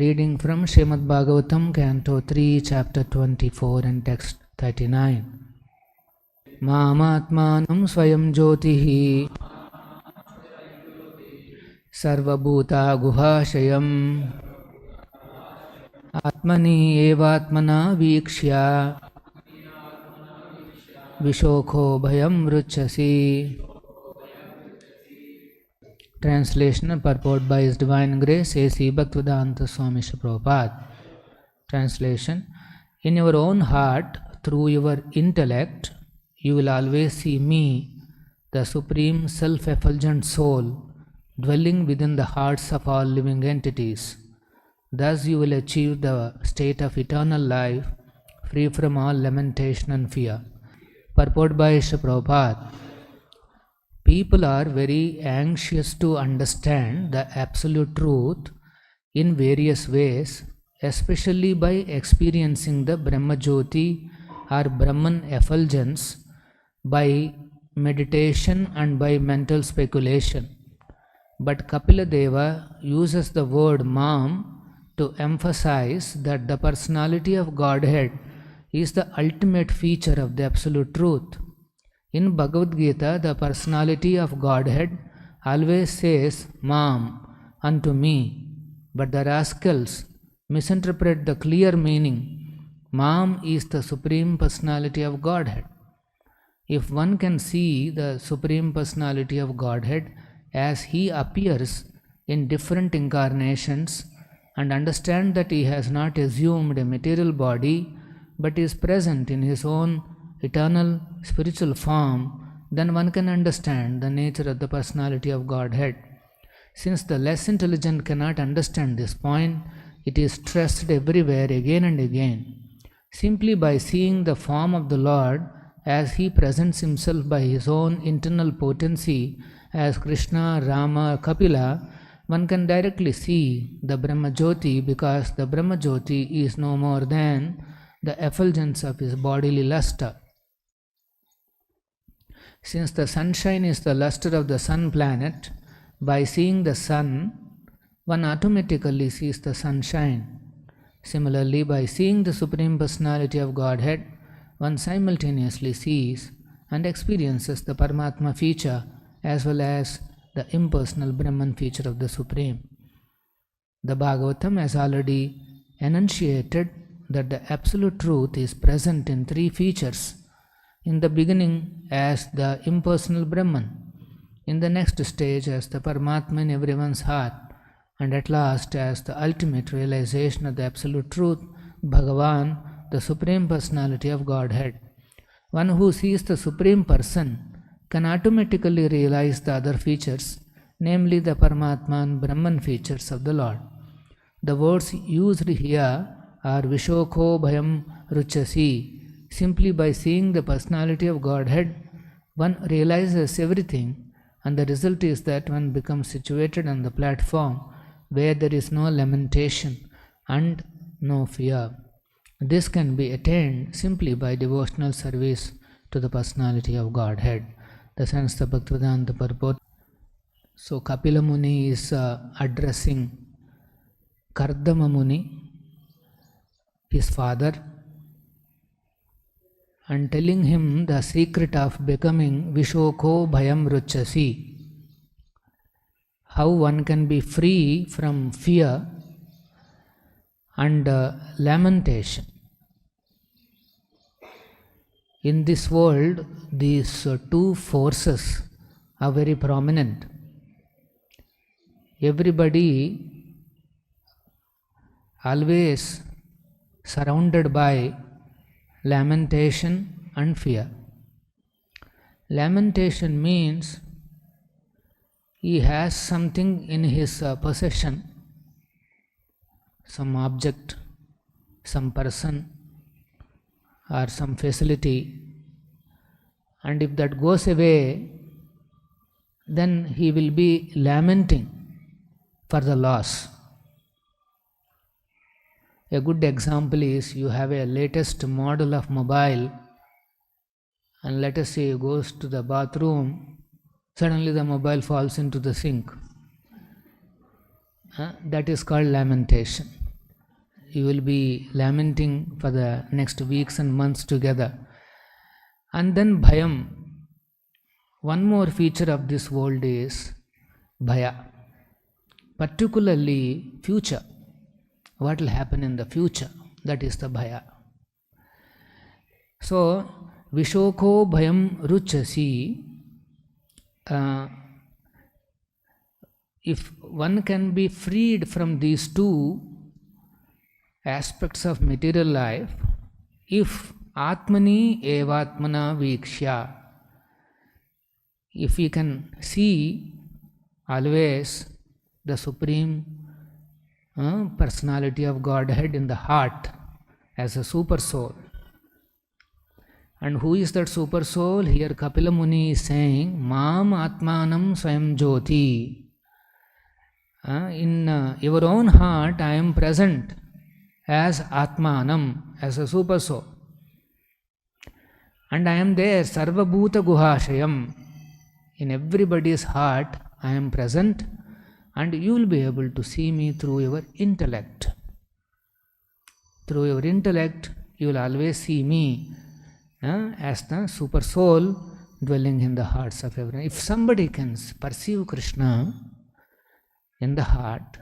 Reading from Srimad Bhagavatam, Canto 3, Chapter 24 and Text 39. Mamatmanam swayam jyotihi sarvabhuta guhashayam atmani evatmana vikshya vishokho bhayam ruchasi. Translation and purport by His Divine Grace A.C. Bhaktivedanta Swami Prabhupada. Translation: in your own heart, through your intellect, you will always see me, the Supreme Self-Effulgent Soul, dwelling within the hearts of all living entities. Thus you will achieve the state of eternal life, free from all lamentation and fear. Purport by Sri Prabhupada. People are very anxious to understand the absolute truth in various ways, especially by experiencing the Brahma Jyoti or Brahman effulgence by meditation and by mental speculation. But Kapila Deva uses the word Mam to emphasize that the personality of Godhead is the ultimate feature of the absolute truth. In Bhagavad Gita, the personality of Godhead always says Mam, unto me, but the rascals misinterpret the clear meaning. Mam is the Supreme Personality of Godhead. If one can see the Supreme Personality of Godhead as He appears in different incarnations and understand that He has not assumed a material body but is present in His own eternal spiritual form, then one can understand the nature of the personality of Godhead. Since the less intelligent cannot understand this point, it is stressed everywhere again and again. Simply by seeing the form of the Lord as He presents Himself by His own internal potency as Krishna, Rama, Kapila, one can directly see the Brahma Jyoti, because the Brahma Jyoti is no more than the effulgence of His bodily luster. Since the sunshine is the luster of the sun planet, by seeing the sun, one automatically sees the sunshine. Similarly, by seeing the Supreme Personality of Godhead, one simultaneously sees and experiences the Paramatma feature as well as the impersonal Brahman feature of the Supreme. The Bhagavatam has already enunciated that the absolute truth is present in three features. In the beginning as the impersonal Brahman, in the next stage as the Paramatma in everyone's heart, and at last as the ultimate realization of the absolute truth, Bhagavan, the Supreme Personality of Godhead. One who sees the Supreme Person can automatically realize the other features, namely the Paramatma and Brahman features of the Lord. The words used here are Vishokho Bhayam Ruchasi. Simply by seeing the personality of Godhead, one realizes everything, and the result is that one becomes situated on the platform where there is no lamentation and no fear. This can be attained simply by devotional service to the personality of Godhead. The sense of Bhaktivedanta purport. So Kapila Muni is addressing Kardama Muni, his father, and telling him the secret of becoming Vishokho Bhayam Ruchasi. How one can be free from fear and lamentation. In this world, these two forces are very prominent. Everybody always surrounded by lamentation and fear. Lamentation means he has something in his possession, some object, some person or some facility, and if that goes away, then he will be lamenting for the loss. A good example is you have a latest model of mobile, and let us say he goes to the bathroom, suddenly the mobile falls into the sink. That is called lamentation. you will be lamenting for the next weeks and months together. And then bhayam. One more feature of this world is bhaya. Particularly future. What will happen in the future? That is the bhaya. So, Vishoko bhayam ruchasi. If one can be freed from these two aspects of material life, if Atmani evatmana vikshya, if we can see always the Supreme Personality of Godhead in the heart as a super soul. And who is that super soul? Here Kapila Muni is saying, Mam Atmanam Swayam Jyoti. In your own heart, I am present as Atmanam, as a super soul. And I am there, Sarva Bhuta Guhashayam. In everybody's heart, I am present, and you will be able to see me through your intellect. Through your intellect, you will always see me as the super soul dwelling in the hearts of everyone. If somebody can perceive Krishna in the heart,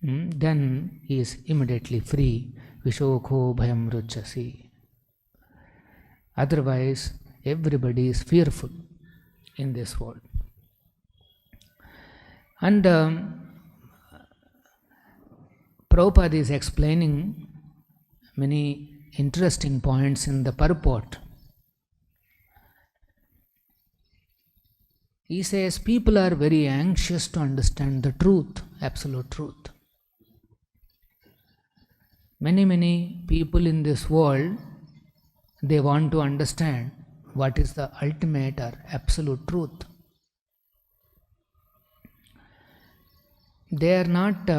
then he is immediately free. Vishokho bhayam ruchasi. Otherwise, everybody is fearful in this world. And Prabhupada is explaining many interesting points in the purport. He says people are very anxious to understand the truth, absolute truth. Many people in this world, they want to understand what is the ultimate or absolute truth. They are not,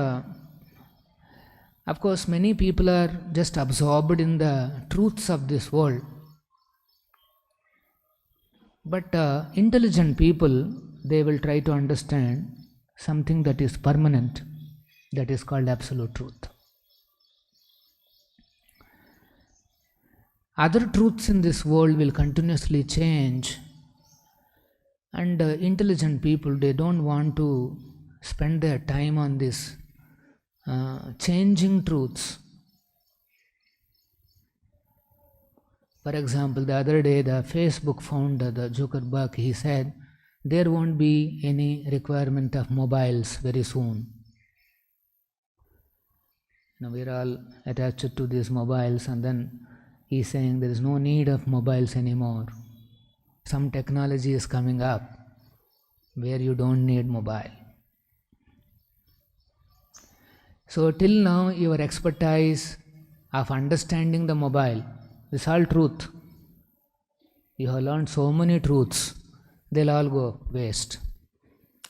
of course, many people are just absorbed in the truths of this world. But intelligent people, they will try to understand something that is permanent, that is called absolute truth. Other truths in this world will continuously change, and intelligent people, they don't want to spend their time on this changing truths. For example, the other day the Facebook founder, the Zuckerberg, he said there won't be any requirement of mobiles very soon. Now we're all attached to these mobiles, and then he's saying there is no need of mobiles anymore. Some technology is coming up where you don't need mobile. So till now your expertise of understanding the mobile is all truth. You have learned so many truths, they'll all go waste.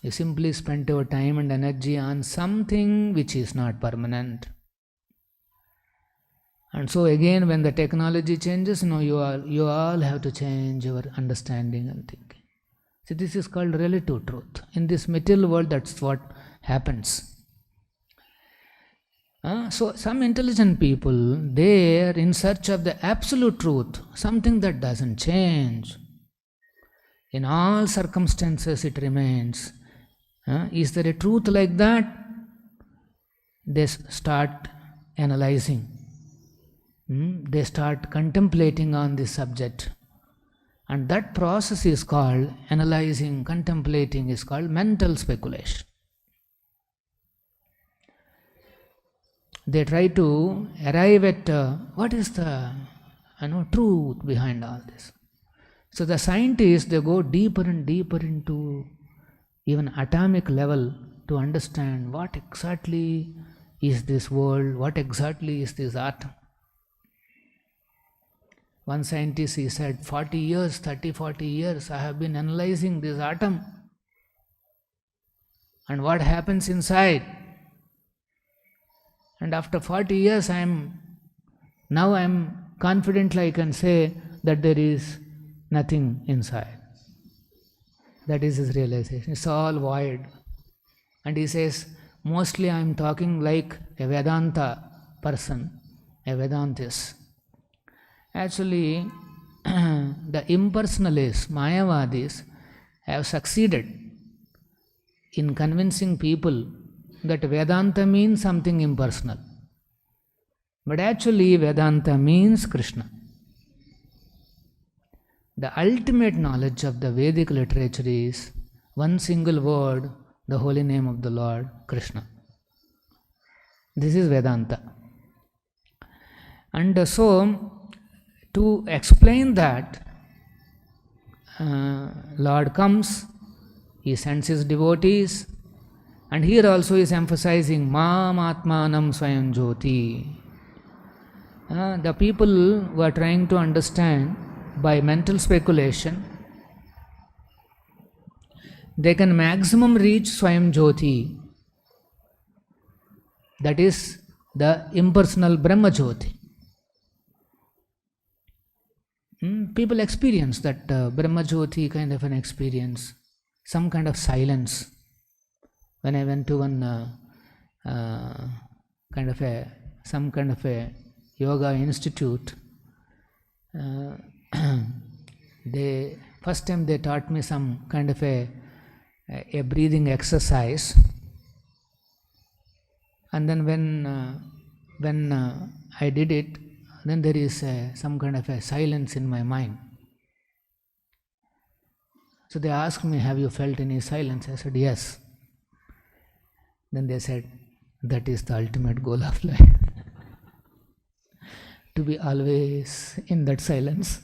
You simply spent your time and energy on something which is not permanent. And so again, when the technology changes, you all have to change your understanding and thinking. See, this is called relative truth. In this material world, that's what happens. So some intelligent people, they are in search of the absolute truth, something that doesn't change. In all circumstances it remains. Is there a truth like that? They start analyzing. They start contemplating on this subject. And that process is called analyzing, contemplating, is called mental speculation. They try to arrive at what is the truth behind all this. So the scientists, they go deeper and deeper into even atomic level to understand what exactly is this world, what exactly is this atom. One scientist, he said, 40 years, I have been analyzing this atom and what happens inside. And after 40 years, I'm confidently I can say that there is nothing inside. That is his realization. It's all void. And he says, mostly I'm talking like a Vedanta person, a Vedantist. Actually, the impersonalists, Mayavadis, have succeeded in convincing people that Vedanta means something impersonal. But actually, Vedanta means Krishna. The ultimate knowledge of the Vedic literature is one single word, the holy name of the Lord, Krishna. This is Vedanta. And so, to explain that, Lord comes, He sends His devotees, and here also is emphasizing Mam Atmanam Swayam Jyoti. The people who are trying to understand by mental speculation, they can maximum reach Swayam Jyoti, that is the impersonal Brahma Jyoti. People experience that Brahma Jyoti kind of an experience, some kind of silence. When I went to one some kind of a yoga institute, first time they taught me some kind of a breathing exercise, and then when I did it, then there is some kind of a silence in my mind. So they asked me, have you felt any silence? I said, yes. Then they said, that is the ultimate goal of life. To be always in that silence.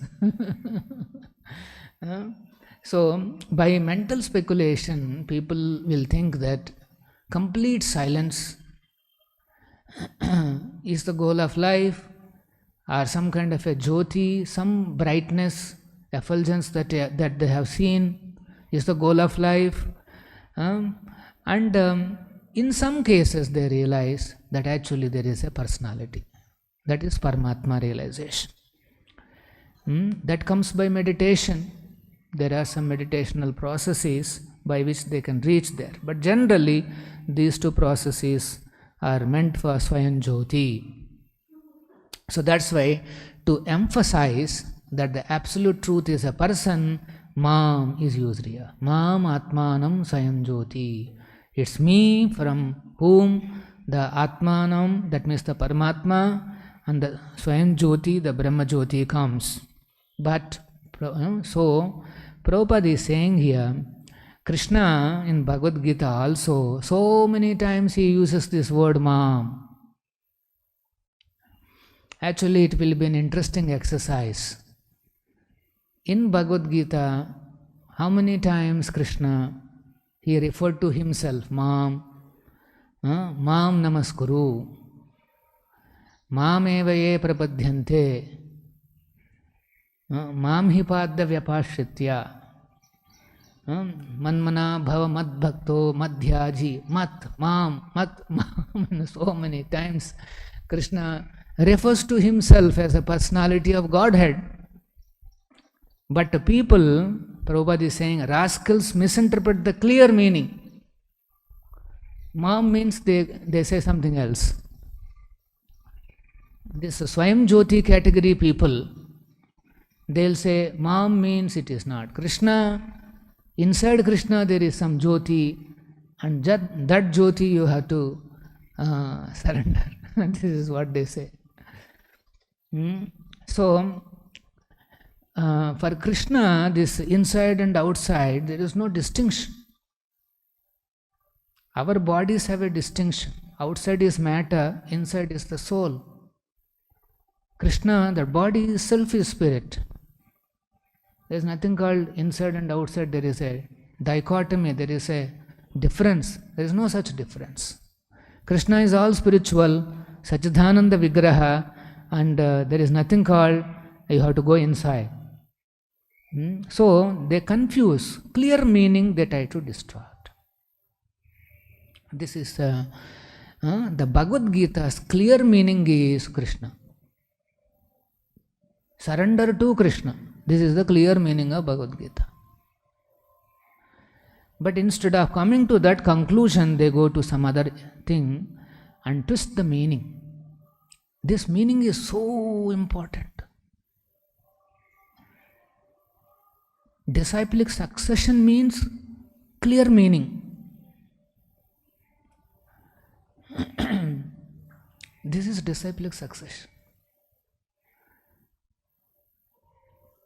So, by mental speculation, people will think that complete silence is the goal of life, or some kind of a jyoti, some brightness, effulgence that they have seen is the goal of life. In some cases they realize that actually there is a personality. That is Paramatma realization. That comes by meditation. There are some meditational processes by which they can reach there. But generally, these two processes are meant for Swayam Jyoti. So that's why, to emphasize that the absolute truth is a person, Mam is used here. Mam Atmanam Swayam Jyoti. It's me from whom the Atmanam, that means the Paramatma, and the Swayam Jyoti, the Brahma Jyoti comes. But, so, Prabhupada is saying here, Krishna in Bhagavad Gita also, so many times he uses this word Mam. Actually, it will be an interesting exercise. In Bhagavad Gita, how many times Krishna, he referred to himself, Mam, Mam Namaskuru, Mam eva ye prapadhyante, Mam hi padda vyapashritya, Manmana bhava mad bhakto madhyaji, mat, mam. So many times Krishna refers to himself as a personality of Godhead. But the people, Prabhupada is saying, rascals misinterpret the clear meaning. Mam means they say something else. This Swayam Jyoti category people, they'll say, Mam means it is not Krishna. Inside Krishna there is some Jyoti, and that Jyoti you have to surrender. This is what they say. So, for Krishna, this inside and outside, there is no distinction. Our bodies have a distinction. Outside is matter, inside is the soul. Krishna, the body itself is spirit. There is nothing called inside and outside. There is a dichotomy, there is a difference. There is no such difference. Krishna is all spiritual, Satchidananda Vigraha, and there is nothing called you have to go inside. So they confuse clear meaning, they try to distort. This is the Bhagavad Gita's clear meaning is Krishna. Surrender to Krishna. This is the clear meaning of Bhagavad Gita. But instead of coming to that conclusion, they go to some other thing and twist the meaning. This meaning is so important. Disciplic succession means clear meaning. This is disciplic succession.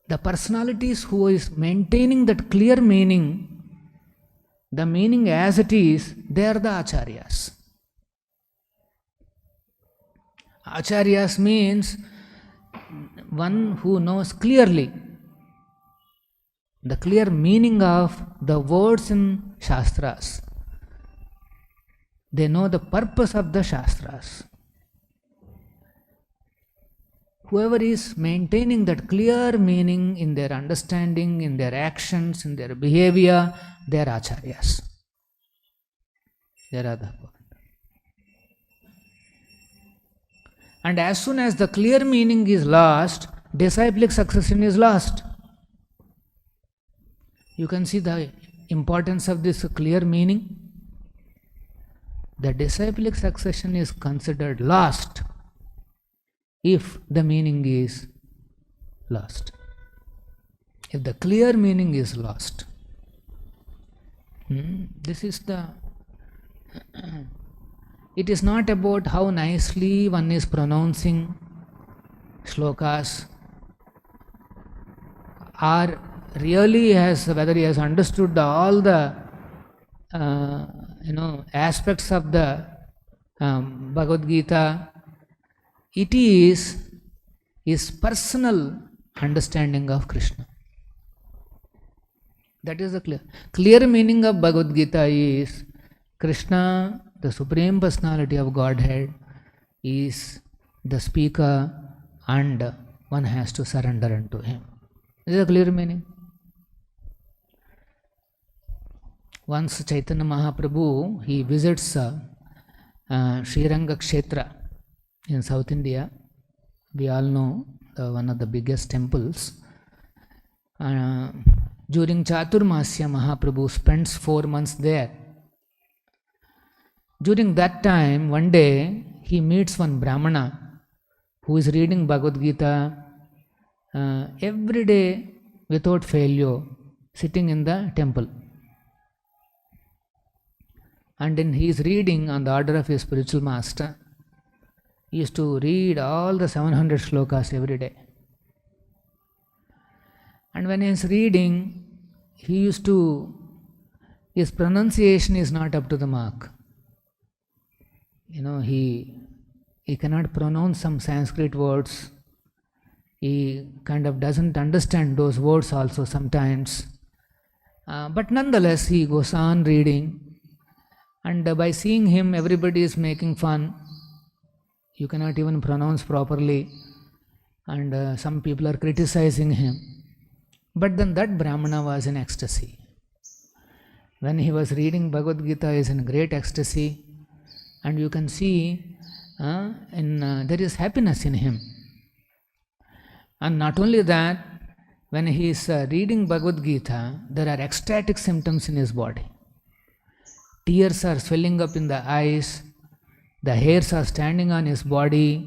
The personalities who is maintaining that clear meaning, the meaning as it is, they are the acharyas. Acharyas means one who knows clearly the clear meaning of the words in Shastras. They know the purpose of the Shastras. Whoever is maintaining that clear meaning in their understanding, in their actions, in their behavior, they are acharyas. They are Radha Govinda. And as soon as the clear meaning is lost, disciplic succession is lost. You can see the importance of this clear meaning. The disciplic succession is considered lost if the meaning is lost. If the clear meaning is lost. This is the... It is not about how nicely one is pronouncing shlokas, or really whether he has understood all the aspects of the Bhagavad Gita. It is his personal understanding of Krishna. That is the clear meaning of Bhagavad Gita is Krishna, the Supreme Personality of Godhead, is the speaker and one has to surrender unto him. This is the clear meaning. Once Chaitanya Mahaprabhu, he visits Sri Ranga Kshetra in South India. We all know one of the biggest temples. During Chaturmasya, Mahaprabhu spends 4 months there. During that time, one day, he meets one Brahmana who is reading Bhagavad Gita every day without failure, sitting in the temple. And then he is reading on the order of his spiritual master. He used to read all the 700 shlokas every day. And when he is reading, his pronunciation is not up to the mark. He cannot pronounce some Sanskrit words. He kind of doesn't understand those words also sometimes. But nonetheless, he goes on reading. And by seeing him, everybody is making fun. You cannot even pronounce properly. And some people are criticizing him. But then that Brahmana was in ecstasy. When he was reading Bhagavad Gita, he is in great ecstasy. And you can see there is happiness in him. And not only that, when he is reading Bhagavad Gita, there are ecstatic symptoms in his body. Tears are swelling up in the eyes, the hairs are standing on his body,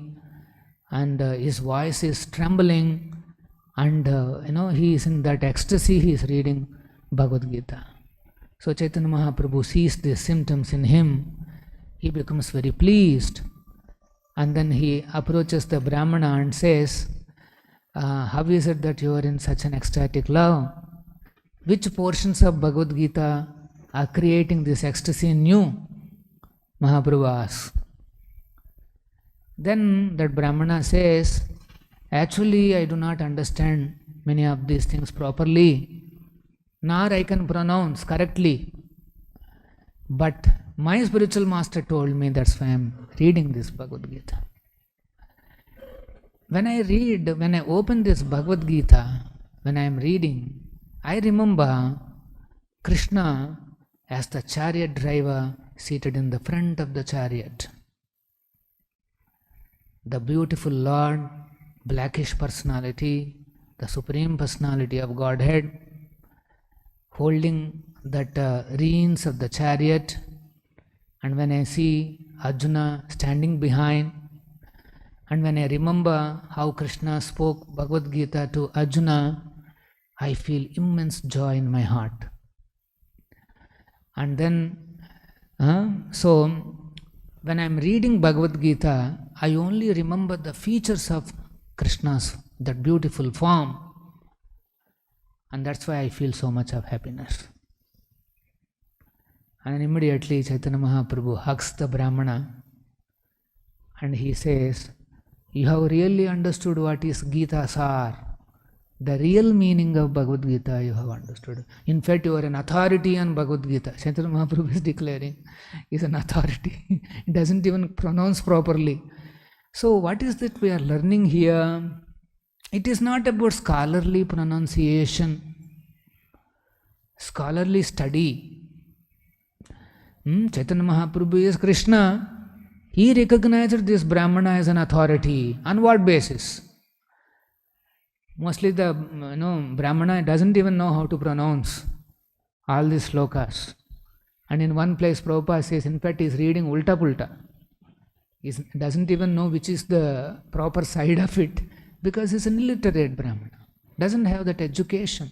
and his voice is trembling, and he is in that ecstasy, he is reading Bhagavad Gita. So Chaitanya Mahaprabhu sees these symptoms in him, he becomes very pleased, and then he approaches the Brahmana and says, how is it that you are in such an ecstatic love? Which portions of Bhagavad Gita are creating this ecstasy in you? Mahaprabhu asks. Then that Brahmana says, actually I do not understand many of these things properly, nor I can pronounce correctly. But my spiritual master told me, that's why I am reading this Bhagavad Gita. When I open this Bhagavad Gita, when I am reading, I remember Krishna as the chariot driver seated in the front of the chariot. The beautiful Lord, blackish personality, the Supreme Personality of Godhead, holding that reins of the chariot. And when I see Arjuna standing behind, And when I remember how Krishna spoke Bhagavad Gita to Arjuna, I feel immense joy in my heart. And then, so when I am reading Bhagavad Gita, I only remember the features of Krishna's, that beautiful form. And that's why I feel so much of happiness. And immediately Chaitanya Mahaprabhu hugs the Brahmana and he says, you have really understood what is Gita Sar. The real meaning of Bhagavad Gita you have understood. In fact, you are an authority on Bhagavad Gita. Chaitanya Mahaprabhu is declaring he is an authority. He doesn't even pronounce properly. So what is that we are learning here? It is not about scholarly pronunciation, scholarly study. Chaitanya Mahaprabhu is Krishna. He recognized this Brahmana as an authority. On what basis? Mostly the Brahmana doesn't even know how to pronounce all these slokas. And in one place Prabhupada says, in fact, he is reading ulta pulta. He doesn't even know which is the proper side of it, because he's an illiterate Brahmana. Doesn't have that education.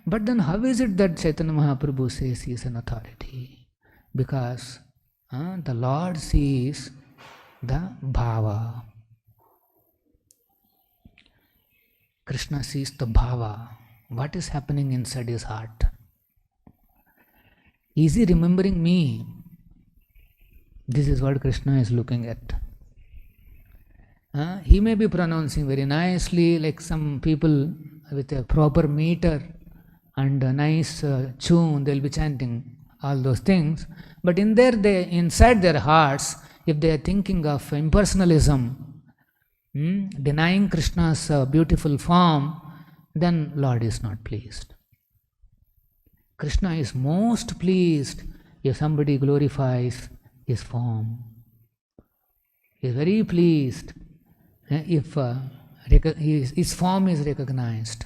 But then how is it that Chaitanya Mahaprabhu says he is an authority? Because the Lord sees the Bhava. Krishna sees the Bhava. What is happening inside his heart? Is he remembering me? This is what Krishna is looking at. He may be pronouncing very nicely, like some people with a proper meter and a nice tune, they will be chanting all those things. But inside their hearts, if they are thinking of impersonalism, denying Krishna's beautiful form, then Lord is not pleased. Krishna is most pleased if somebody glorifies his form. He is very pleased if his form is recognized.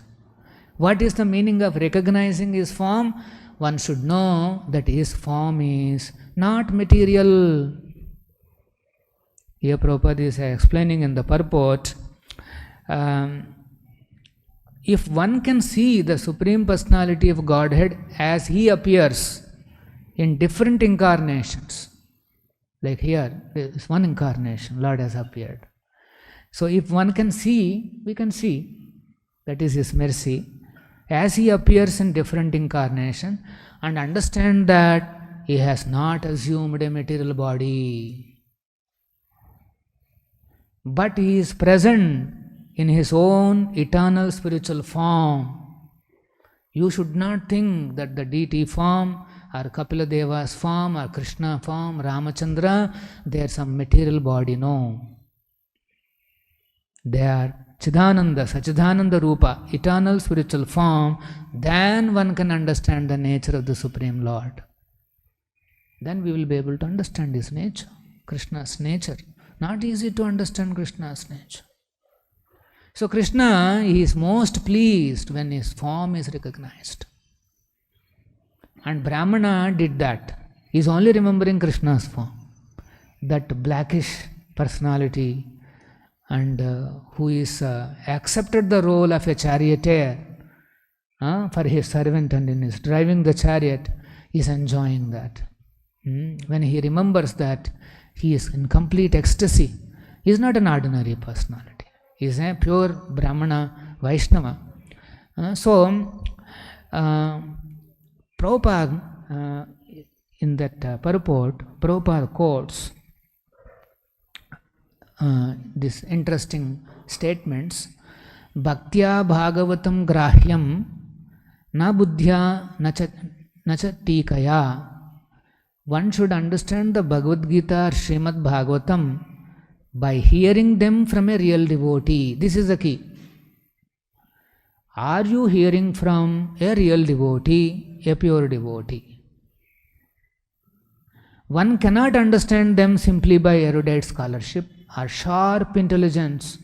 What is the meaning of recognizing his form? One should know that his form is not material. Here Prabhupada is explaining in the purport, if one can see the Supreme Personality of Godhead as he appears in different incarnations, like here, there is one incarnation, Lord has appeared. So if one can see, we can see, that is his mercy, as he appears in different incarnations, and understand that he has not assumed a material body, but he is present in his own eternal spiritual form. You should not think that the deity form or Kapila Deva's form or Krishna form, Ramachandra, they are some material body. No. They are Chidananda, Sachidananda Rupa, eternal spiritual form. Then one can understand the nature of the Supreme Lord. Then we will be able to understand his nature, Krishna's nature. Not easy to understand Krishna's nature. So Krishna is most pleased when his form is recognized. And Brahmana did that. He is only remembering Krishna's form. That blackish personality, and who is accepted the role of a charioteer for his servant and is driving the chariot, is enjoying that. When he remembers that, he is in complete ecstasy. He is not an ordinary personality. He is a pure Brahmana Vaishnava. Prabhupada, in that purport, Prabhupada quotes these interesting statements. Bhaktya Bhagavatam grahyam na buddhya na cha tikaya. One should understand the Bhagavad Gita or Srimad Bhagavatam by hearing them from a real devotee. This is the key. Are you hearing from a real devotee, a pure devotee? One cannot understand them simply by erudite scholarship or sharp intelligence.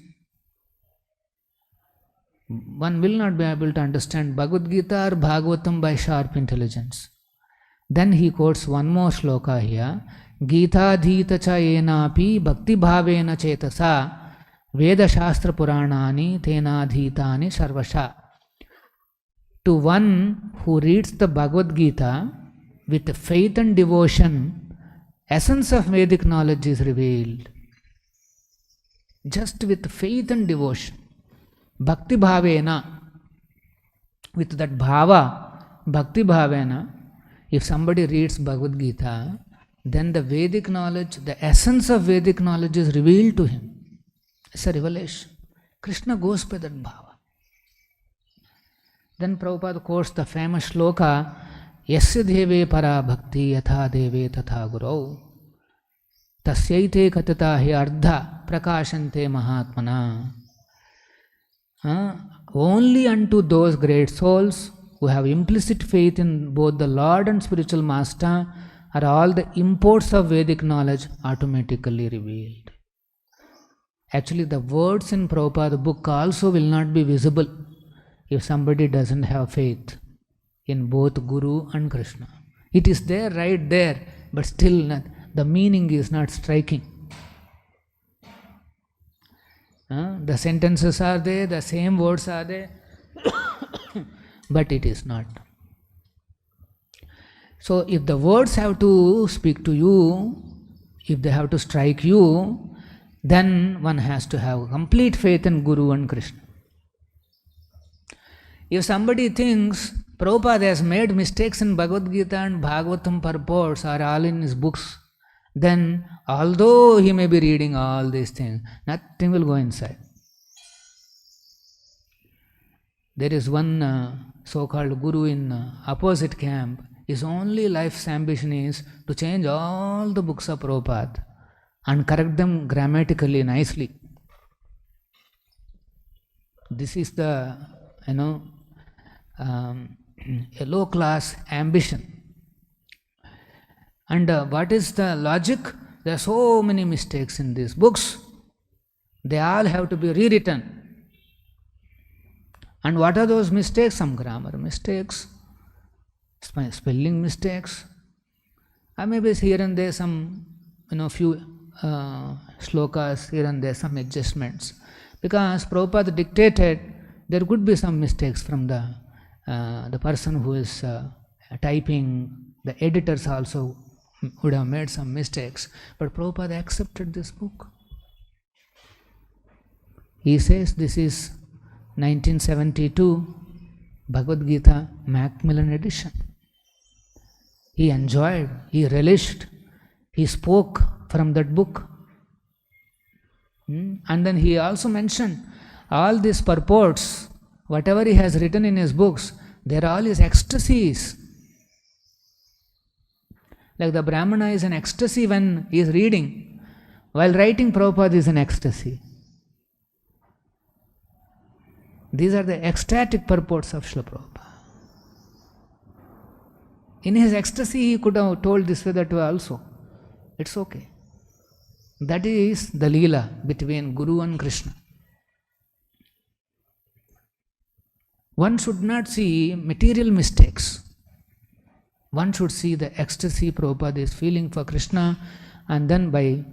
One will not be able to understand Bhagavad Gita or Bhagavatam by sharp intelligence. Then he quotes one more shloka here. Gita-dhita cha yenapi bhakti bhavena chetasa Veda Shastra Puranani Tena Dhitani Sarvasha. To one who reads the Bhagavad Gita with faith and devotion, essence of Vedic knowledge is revealed. Just with faith and devotion. Bhakti Bhavena. With that Bhava, Bhakti Bhavena, if somebody reads Bhagavad Gita, then the Vedic knowledge, the essence of Vedic knowledge is revealed to him. It's a revelation. Krishna goes by that bhava. Then Prabhupada quotes the famous shloka, Yasya deve para bhakti yatha deve tatha gurau tasyaite katata hi ardha prakashante mahatmana. Only unto those great souls who have implicit faith in both the Lord and spiritual master are all the imports of Vedic knowledge automatically revealed. Actually, the words in Prabhupada's book also will not be visible if somebody doesn't have faith in both Guru and Krishna. It is there, right there, but still not, the meaning is not striking. The sentences are there, the same words are there, but it is not. So, if the words have to speak to you, if they have to strike you, then one has to have complete faith in Guru and Krishna. If somebody thinks Prabhupada has made mistakes in Bhagavad Gita and Bhagavatam purports are all in his books, then although he may be reading all these things, nothing will go inside. There is one so-called Guru in opposite camp. His only life's ambition is to change all the books of Prabhupada and correct them grammatically nicely. This is the, a low class ambition. And what is the logic? There are so many mistakes in these books. They all have to be rewritten. And what are those mistakes? Some grammar mistakes, spelling mistakes, or maybe here and there some, few shlokas here and there, some adjustments. Because Prabhupada dictated, there could be some mistakes from the person who is typing. The editors also would have made some mistakes. But Prabhupada accepted this book. He says this is 1972 Bhagavad Gita Macmillan edition. He enjoyed, he relished, he spoke from that book. And then he also mentioned all these purports, whatever he has written in his books, they are all his ecstasies. Like the Brahmana is in ecstasy when he is reading, while writing Prabhupada is in ecstasy. These are the ecstatic purports of Srila Prabhupada. In his ecstasy, he could have told this way, that way also. It's okay. That is the Leela between Guru and Krishna. One should not see material mistakes. One should see the ecstasy Prabhupada is feeling for Krishna, and then by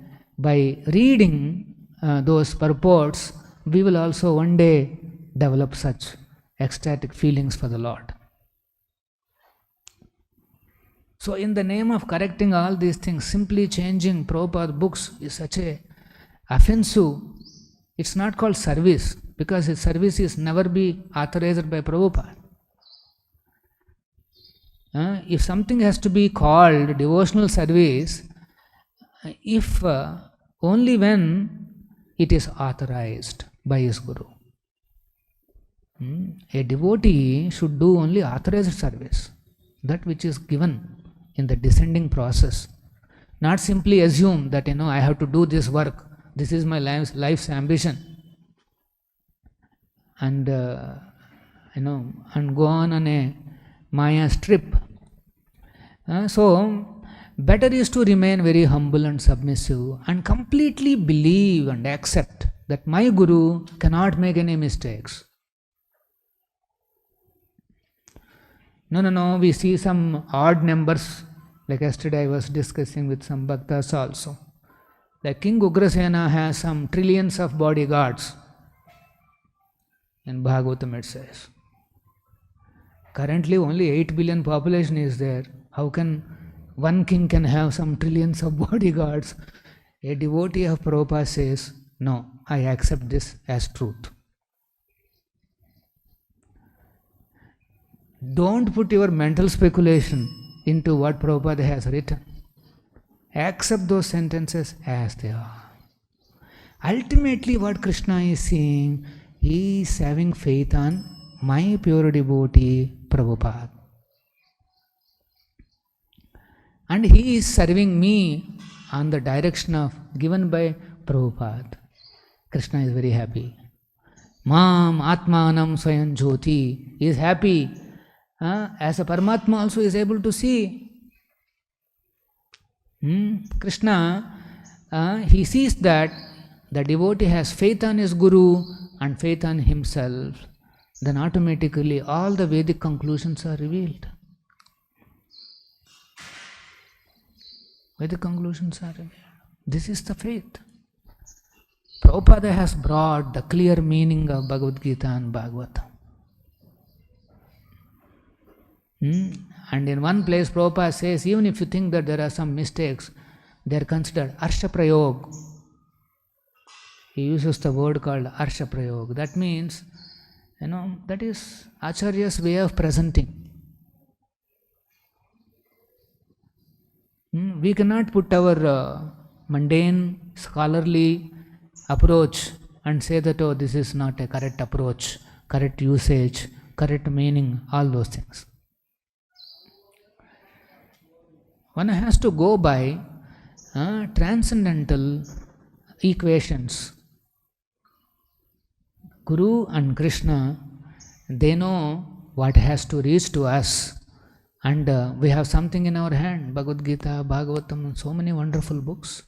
reading those purports, we will also one day develop such ecstatic feelings for the Lord. So in the name of correcting all these things, simply changing Prabhupada books is such a offensive. It's not called service, because his service is never be authorized by Prabhupada. If something has to be called devotional service, if only when it is authorized by his Guru. A devotee should do only authorized service, that which is given in the descending process. Not simply assume that, I have to do this work, this is my life's ambition, and and go on a Maya's trip. So, better is to remain very humble and submissive and completely believe and accept that my Guru cannot make any mistakes. No, we see some odd numbers Like yesterday I was discussing with some bhaktas also. Like King Ugrasena has some trillions of bodyguards. In Bhagavatam it says. Currently only 8 billion population is there. How can one king can have some trillions of bodyguards? A devotee of Prabhupada says, no, I accept this as truth. Don't put your mental speculation into what Prabhupada has written. Accept those sentences as they are. Ultimately what Krishna is saying, he is having faith on my pure devotee Prabhupada. And he is serving me on the direction of given by Prabhupada. Krishna is very happy. Mam Atmanam Swayam Jyoti. He is happy. As a Paramatma also is able to see. Krishna, he sees that the devotee has faith on his Guru and faith on himself. Then automatically all the Vedic conclusions are revealed. Vedic conclusions are revealed. This is the faith. Prabhupada has brought the clear meaning of Bhagavad Gita and Bhagavatam. And in one place Prabhupada says, even if you think that there are some mistakes, they are considered Arsha Prayog. He uses the word called Arsha Prayog. That means, that is Acharya's way of presenting. We cannot put our mundane, scholarly approach and say that, oh, this is not a correct approach, correct usage, correct meaning, all those things. One has to go by transcendental equations. Guru and Krishna, they know what has to reach to us. And we have something in our hand, Bhagavad Gita, Bhagavatam, and so many wonderful books.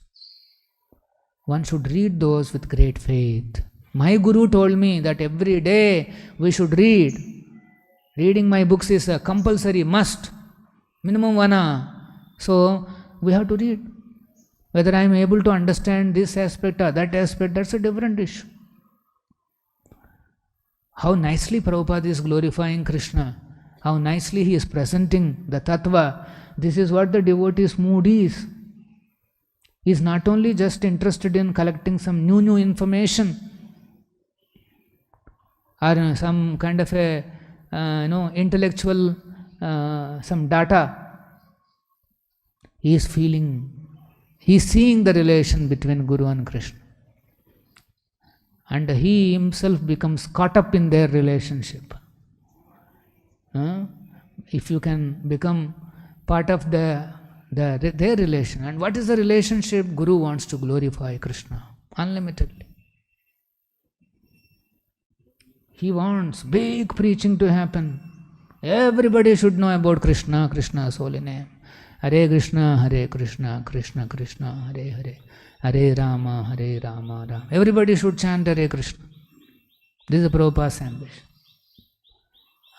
One should read those with great faith. My Guru told me that every day we should read. Reading my books is a compulsory must, minimum 1 hour. So we have to read. Whether I am able to understand this aspect or that aspect, that's a different issue. How nicely Prabhupada is glorifying Krishna. How nicely he is presenting the tattva. This is what the devotee's mood is. He is not only just interested in collecting some new information or some kind of a intellectual some data. He is feeling, he is seeing the relation between Guru and Krishna. And he himself becomes caught up in their relationship. If you can become part of their relation. And what is the relationship? Guru wants to glorify Krishna unlimitedly. He wants big preaching to happen. Everybody should know about Krishna, Krishna's holy name. Hare Krishna, Krishna Krishna, Hare Hare. Hare Rama, Rama. Everybody should chant Hare Krishna. This is Prabhupada's ambition.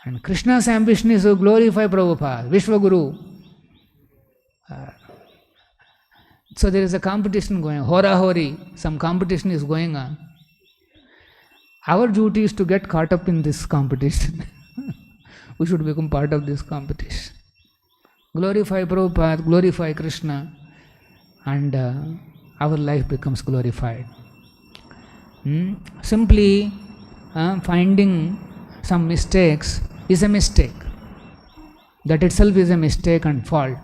And Krishna's ambition is to glorify Prabhupada, Vishwaguru. So there is a competition going on, Hora Hori, some competition is going on. Our duty is to get caught up in this competition. We should become part of this competition. Glorify Prabhupada, glorify Krishna, and our life becomes glorified. Simply finding some mistakes is a mistake. That itself is a mistake and fault.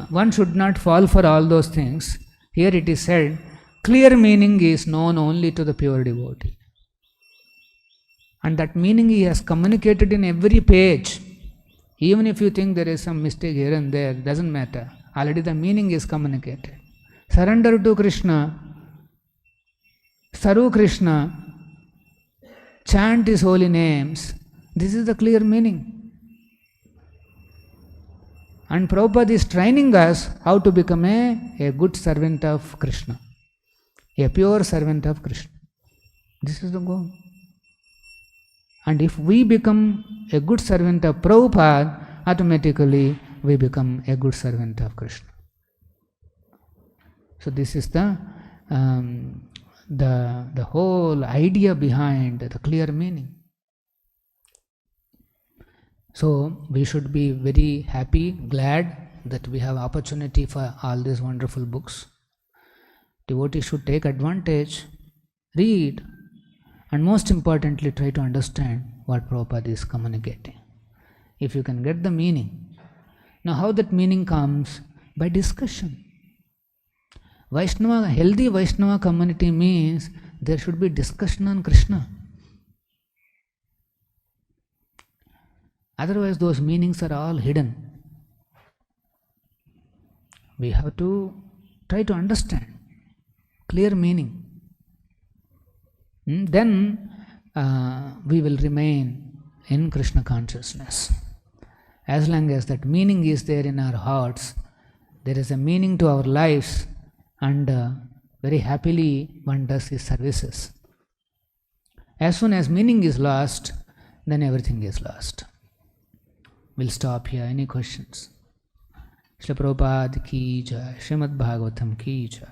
One should not fall for all those things. Here it is said, clear meaning is known only to the pure devotee. And that meaning he has communicated in every page. Even if you think there is some mistake here and there, doesn't matter. Already the meaning is communicated. Surrender to Krishna, Saru Krishna, chant his holy names. This is the clear meaning. And Prabhupada is training us how to become a good servant of Krishna, a pure servant of Krishna. This is the goal. And if we become a good servant of Prabhupada, automatically we become a good servant of Krishna. So this is the whole idea behind the clear meaning. So we should be very happy, glad that we have opportunity for all these wonderful books. Devotees should take advantage, read, and most importantly try to understand what Prabhupada is communicating. If you can get the meaning. Now how that meaning comes? By discussion. Vaishnava, healthy Vaishnava community means there should be discussion on Krishna. Otherwise those meanings are all hidden. We have to try to understand clear meaning. Then we will remain in Krishna consciousness. As long as that meaning is there in our hearts, there is a meaning to our lives, and very happily one does his services. As soon as meaning is lost, then everything is lost. We'll stop here. Any questions? Srila Prabhupada ki jai, Srimad Bhagavatam ki jai.